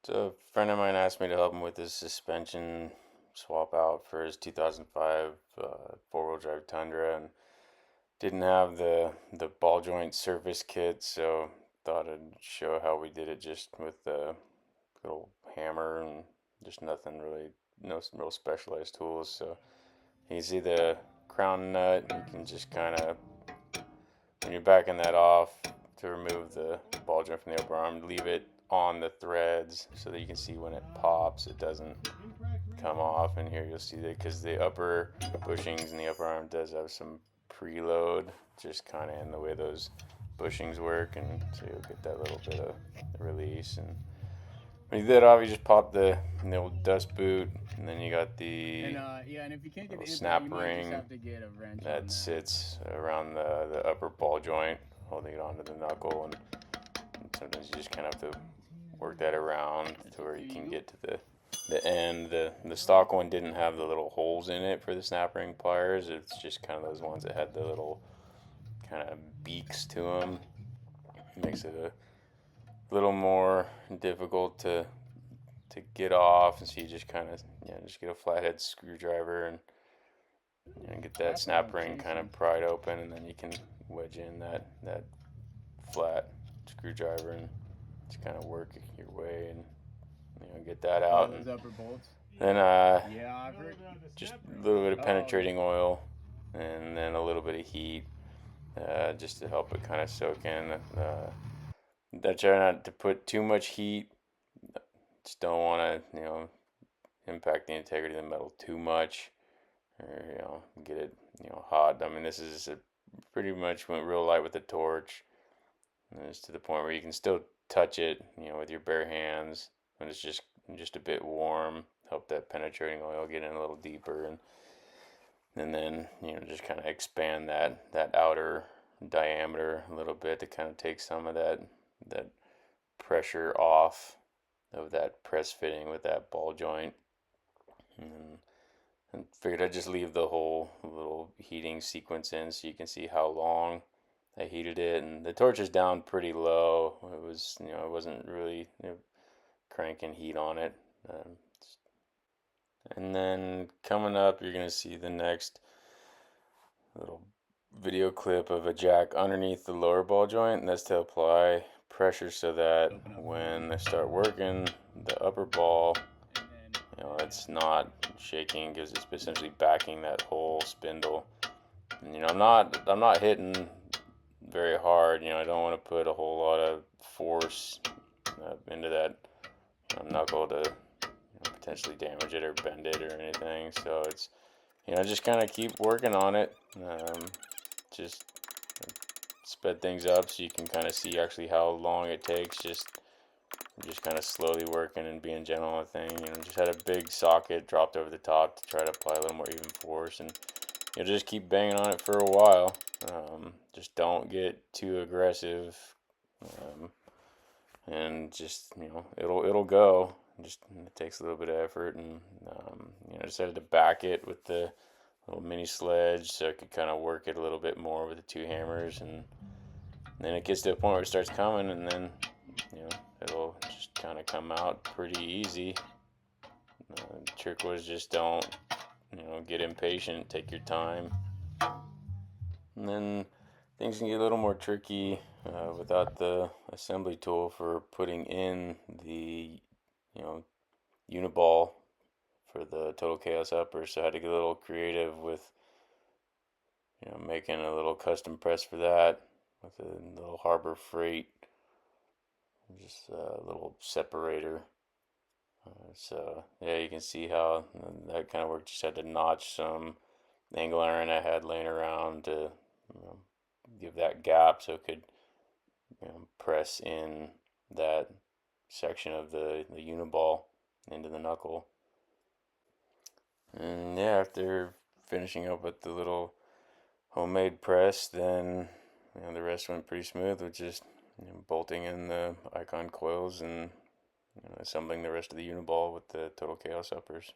So a friend of mine asked me to help him with his suspension swap out for his 2005 four-wheel drive Tundra, and didn't have the ball joint service kit, so thought I'd show how we did it just with the little hammer and just nothing really, no real specialized tools. So you see the crown nut, you can just kind of, when you're backing that off to remove the ball joint from the upper arm, leave it on the threads so that you can see when it pops, it doesn't come off. And here you'll see that because the upper bushings in the upper arm does have some preload, just kind of in the way those bushings work, and so you'll get that little bit of release. And when you did it off, you just pop the old dust boot, and then you got the and if you can't get the snap impact, you might ring just have to get a wrench on that sits around the upper ball joint, holding it onto the knuckle, and sometimes you just kind of have to work that around to where you can get to the end. The stock one didn't have the little holes in it for the snap ring pliers. It's just kind of those ones that had the little kind of beaks to them. It makes it a little more difficult to get off, and so you just kind of just get a flathead screwdriver and get that snap ring kind of pried open, and then you can wedge in that flat screwdriver and just kind of work your way and get that out. those upper bolts. Then Yeah, I've heard. just a little bit of penetrating oil, and then a little bit of heat, just to help it kind of soak in. I try not to put too much heat. Just don't want to impact the integrity of the metal too much, or get it hot. I mean, this is pretty much went real light with the torch. And it's to the point where you can still touch it, with your bare hands when it's just a bit warm. Help that penetrating oil get in a little deeper, and then just kind of expand that outer diameter a little bit to kind of take some of that pressure off of that press fitting with that ball joint. And figured I'd just leave the whole little heating sequence in so you can see how long I heated it. And the torch is down pretty low. It was, I wasn't really cranking heat on it. And then coming up, you're going to see the next little video clip of a jack underneath the lower ball joint, and that's to apply pressure so that when they start working the upper ball, it's not shaking because it's essentially backing that whole spindle. And I'm not hitting very hard. I don't want to put a whole lot of force into that knuckle to potentially damage it or bend it or anything. So it's just kind of keep working on it. Just sped things up so you can kind of see actually how long it takes. Just kind of slowly working and being gentle on the thing. Just had a big socket dropped over the top to try to apply a little more even force, and just keep banging on it for a while. Just don't get too aggressive, and just it'll go. Just it takes a little bit of effort, and I decided to back it with the little mini sledge so I could kind of work it a little bit more with the two hammers, and then it gets to a point where it starts coming, and then it'll just kind of come out pretty easy. The trick was just don't get impatient, take your time, and then things can get a little more tricky without the assembly tool for putting in the uniball for the Total Chaos upper. So I had to get a little creative with making a little custom press for that with a little Harbor Freight, just a little separator. So yeah, you can see how that kind of worked. Just had to notch some angle iron I had laying around to give that gap so it could press in that section of the uniball into the knuckle. And yeah, after finishing up with the little homemade press, then the rest went pretty smooth with just bolting in the Icon coils and assembling the rest of the uniball with the Total Chaos uppers.